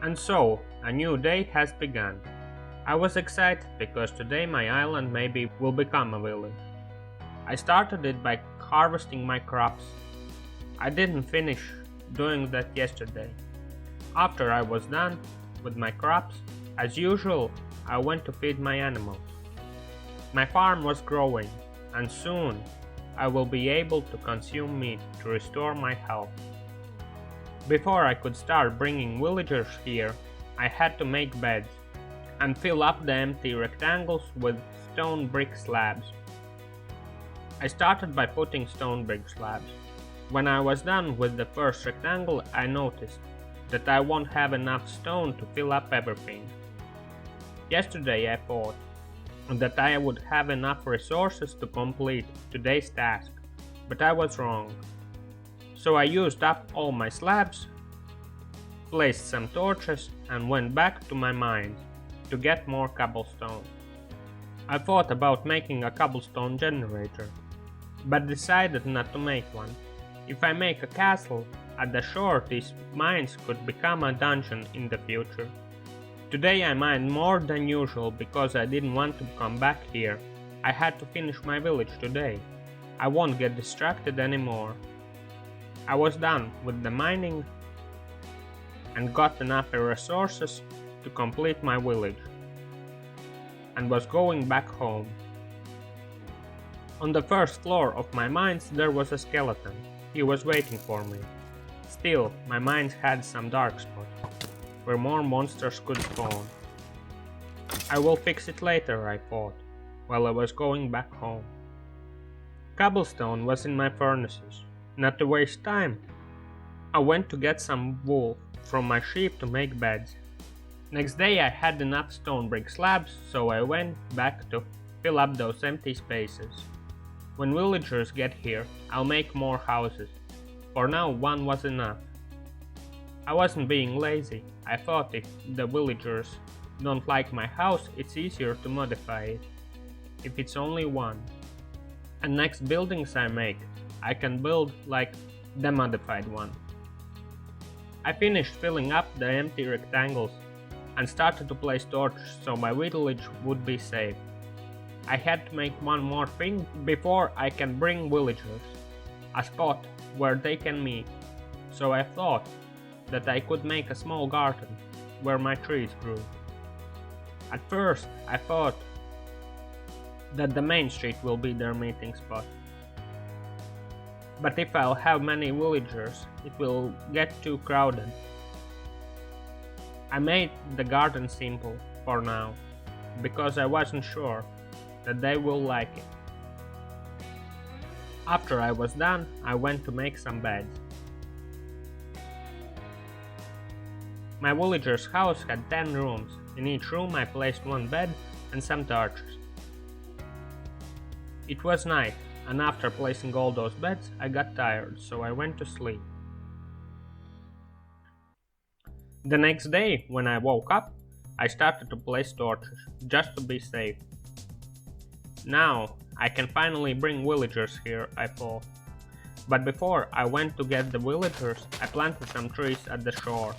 And so, a new day has begun. I was excited because today my island maybe will become a village. I started it by harvesting my crops. I didn't finish doing that yesterday. After I was done with my crops, as usual, I went to feed my animals. My farm was growing, and soon I will be able to consume meat to restore my health. Before I could start bringing villagers here, I had to make beds and fill up the empty rectangles with stone brick slabs. I started by putting stone brick slabs. When I was done with the first rectangle, I noticed that I won't have enough stone to fill up everything. Yesterday I thought that I would have enough resources to complete today's task, but I was wrong. So I used up all my slabs, placed some torches, and went back to my mine to get more cobblestone. I thought about making a cobblestone generator, but decided not to make one. If I make a castle at the shore, these mines could become a dungeon in the future. Today I mined more than usual because I didn't want to come back here. I had to finish my village today. I won't get distracted anymore. I was done with the mining and got enough resources to complete my village, and was going back home. On the first floor of my mines there was a skeleton. He was waiting for me. Still, my mines had some dark spots, where more monsters could spawn. I will fix it later, I thought, while I was going back home. Cobblestone was in my furnaces. Not to waste time, I went to get some wool from my sheep to make beds. Next day I had enough stone brick slabs, so I went back to fill up those empty spaces. When villagers get here, I'll make more houses. For now, one was enough. I wasn't being lazy. I thought if the villagers don't like my house, it's easier to modify it, if it's only one. And next buildings I make, I can build like the modified one. I finished filling up the empty rectangles and started to place torches so my village would be safe. I had to make one more thing before I can bring villagers, a spot where they can meet. So I thought that I could make a small garden where my trees grew. At first I thought that the main street will be their meeting spot. But if I'll have many villagers, it will get too crowded. I made the garden simple for now, because I wasn't sure that they will like it. After I was done, I went to make some beds. My villager's house had 10 rooms. In each room I placed one bed and some torches. It was night, and after placing all those beds, I got tired, so I went to sleep. The next day, when I woke up, I started to place torches, just to be safe. Now, I can finally bring villagers here, I thought. But before I went to get the villagers, I planted some trees at the shore.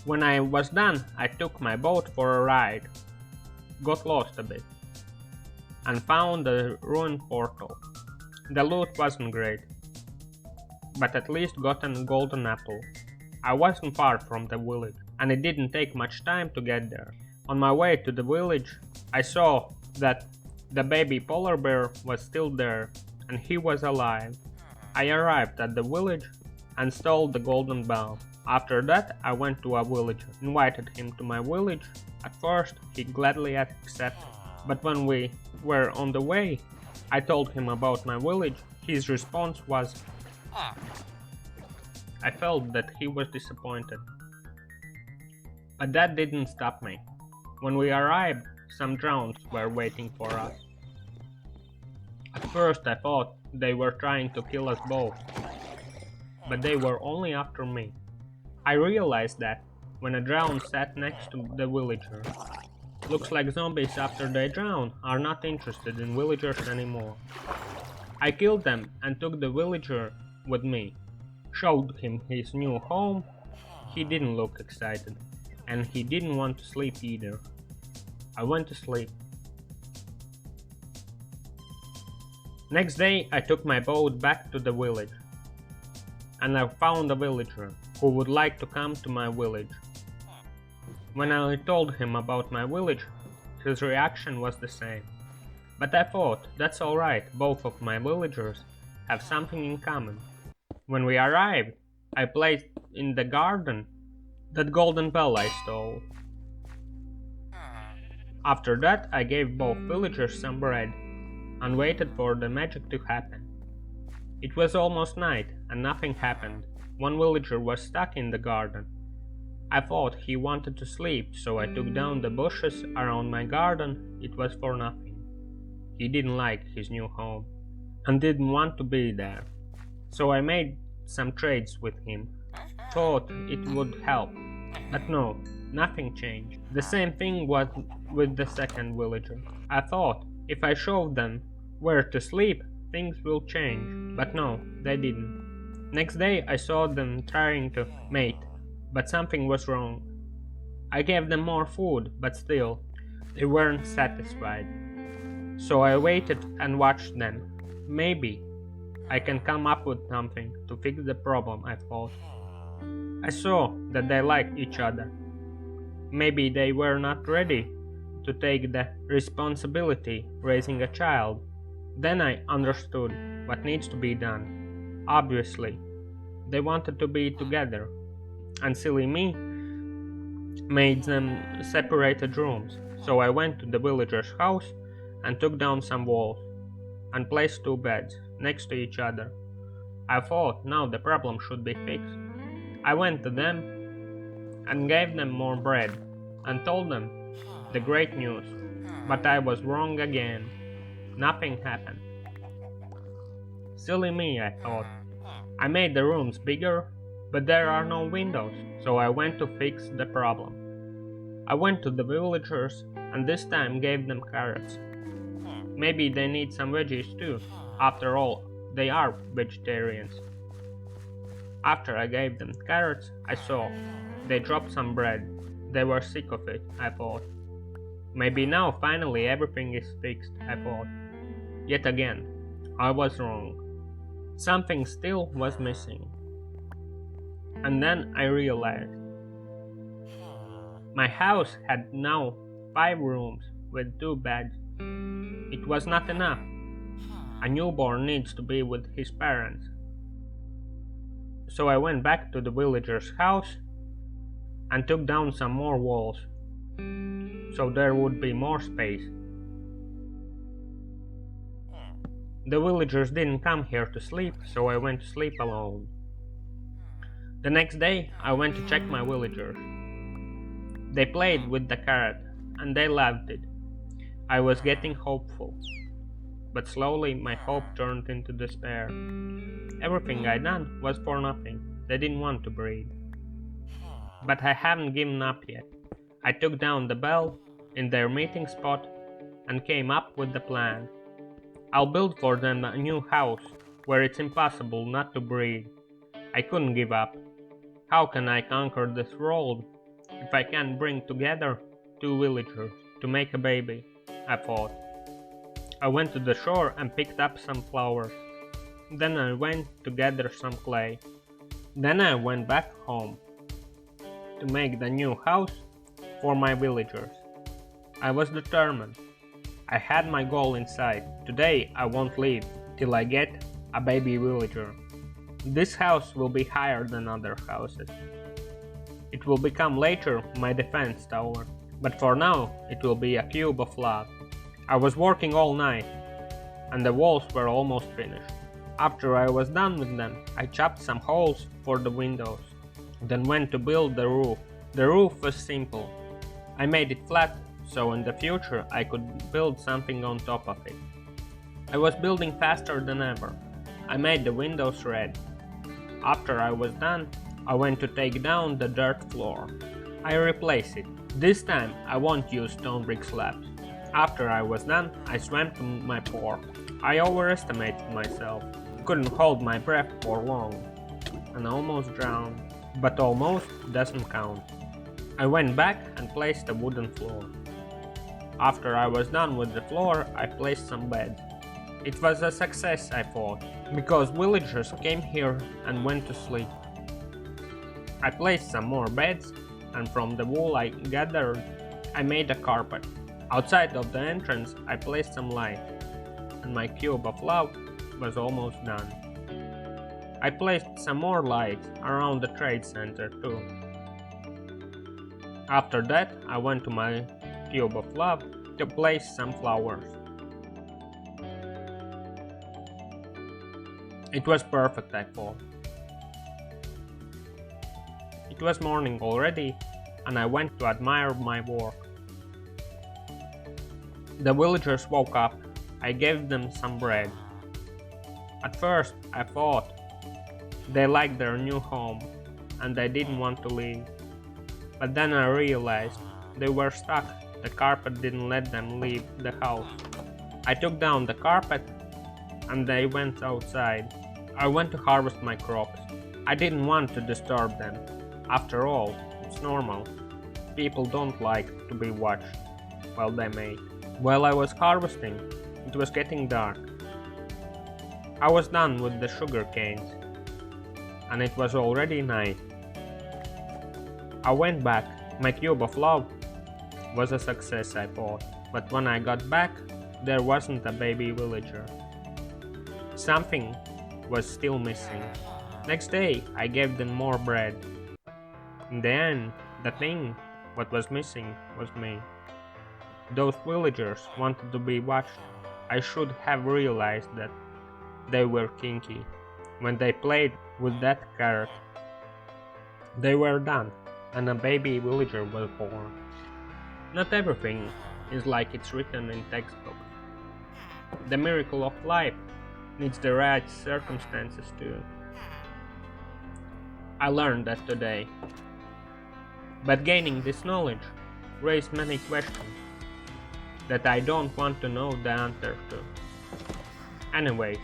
When I was done, I took my boat for a ride, got lost a bit, and found the ruined portal. The loot wasn't great, but at least got a golden apple. I wasn't far from the village, and it didn't take much time to get there. On my way to the village, I saw that the baby polar bear was still there, and he was alive. I arrived at the village and stole the golden bell. After that, I went to a villager, invited him to my village. At first, he gladly accepted, but when we were on the way, I told him about my village. His response was, I felt that he was disappointed. But that didn't stop me. When we arrived, some drones were waiting for us. At first I thought they were trying to kill us both, but they were only after me. I realized that when a drown sat next to the villager. Looks like zombies after they drown are not interested in villagers anymore. I killed them and took the villager with me, showed him his new home, He didn't look excited, and he didn't want to sleep either. I went to sleep. Next day, I took my boat back to the village, and I found a villager who would like to come to my village. When I told him about my village, his reaction was the same. But I thought, that's alright, both of my villagers have something in common. When we arrived, I placed in the garden that golden bell I stole. After that, I gave both villagers some bread and waited for the magic to happen. It was almost night and nothing happened. One villager was stuck in the garden. I thought he wanted to sleep, so I took down the bushes around my garden. It was for nothing. He didn't like his new home and didn't want to be there. So I made some trades with him. Thought it would help, but no, nothing changed. The same thing was with the second villager. I thought if I showed them where to sleep, things will change, but no, they didn't. Next day I saw them trying to mate, but something was wrong. I gave them more food, but still, they weren't satisfied. So I waited and watched them. Maybe I can come up with something to fix the problem, I thought. I saw that they liked each other. Maybe they were not ready to take the responsibility raising a child. Then I understood what needs to be done. Obviously, they wanted to be together, and silly me made them separated rooms. So I went to the villager's house and took down some walls and placed 2 beds next to each other. I thought now the problem should be fixed. I went to them and gave them more bread and told them the great news, but I was wrong again. Nothing happened. Silly me, I thought. I made the rooms bigger, but there are no windows, so I went to fix the problem. I went to the villagers and this time gave them carrots. Maybe they need some veggies too. After all, they are vegetarians. After I gave them carrots, I saw they dropped some bread. They were sick of it, I thought. Maybe now finally everything is fixed, I thought. Yet again, I was wrong. Something still was missing. And then I realized my house had now 5 rooms with 2 beds. It was not enough. A newborn needs to be with his parents. So I went back to the villager's house and took down some more walls, so there would be more space. The villagers didn't come here to sleep, so I went to sleep alone. The next day, I went to check my villagers. They played with the carrot, and they loved it. I was getting hopeful, but slowly my hope turned into despair. Everything I done was for nothing. They didn't want to breed. But I haven't given up yet. I took down the bell in their meeting spot and came up with the plan. I'll build for them a new house where it's impossible not to breed. I couldn't give up. How can I conquer this world if I can't bring together 2 villagers to make a baby? I thought. I went to the shore and picked up some flowers. Then I went to gather some clay. Then I went back home to make the new house for my villagers. I was determined. I had my goal in sight. Today I won't leave till I get a baby villager. This house will be higher than other houses. It will become later my defense tower, but for now it will be a cube of love. I was working all night, and the walls were almost finished. After I was done with them, I chopped some holes for the windows, then went to build the roof. The roof was simple. I made it flat, so in the future I could build something on top of it. I was building faster than ever. I made the windows red. After I was done, I went to take down the dirt floor. I replaced it. This time I won't use stone brick slabs. After I was done, I swam to my port. I overestimated myself. Couldn't hold my breath for long and almost drowned. but almost doesn't count. I went back and placed a wooden floor. After I was done with the floor, I placed some beds. It was a success, I thought, because villagers came here and went to sleep. I placed some more beds, and from the wool I gathered, I made a carpet. Outside of the entrance, I placed some light, and my cube of love was almost done. I placed some more lights around the trade center too. After that, I went to my cube of love to place some flowers. It was perfect, I thought. It was morning already, and I went to admire my work. The villagers woke up. I gave them some bread. At first, I thought they liked their new home, and they didn't want to leave. But then I realized they were stuck. The carpet didn't let them leave the house. I took down the carpet, and they went outside. I went to harvest my crops. I didn't want to disturb them. After all, it's normal. People don't like to be watched. Well, they may. While I was harvesting, it was getting dark. I was done with the sugar canes, and it was already night. I went back. My cube of love was a success, I thought, but when I got back, there wasn't a baby villager. Something was still missing. Next day, I gave them more bread. In the end, the thing what was missing was me. Those villagers wanted to be watched. I should have realized that they were kinky when they played with that carrot. They were done, and a baby villager was born. Not everything is like it's written in textbooks. The miracle of life needs the right circumstances too. I learned that today. But gaining this knowledge raised many questions that I don't want to know the answer to. Anyways,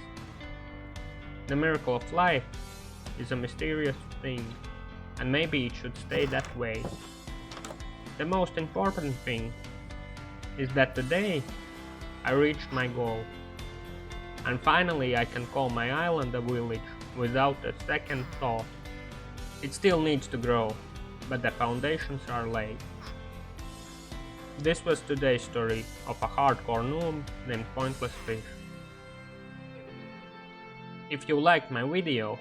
the miracle of life is a mysterious thing, and maybe it should stay that way. The most important thing is that today I reached my goal, and finally I can call my island a village without a second thought. It still needs to grow, but the foundations are laid. This was today's story of a hardcore noob named Pointless Fish. If you liked my video,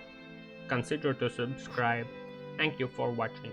consider to subscribe. Thank you for watching.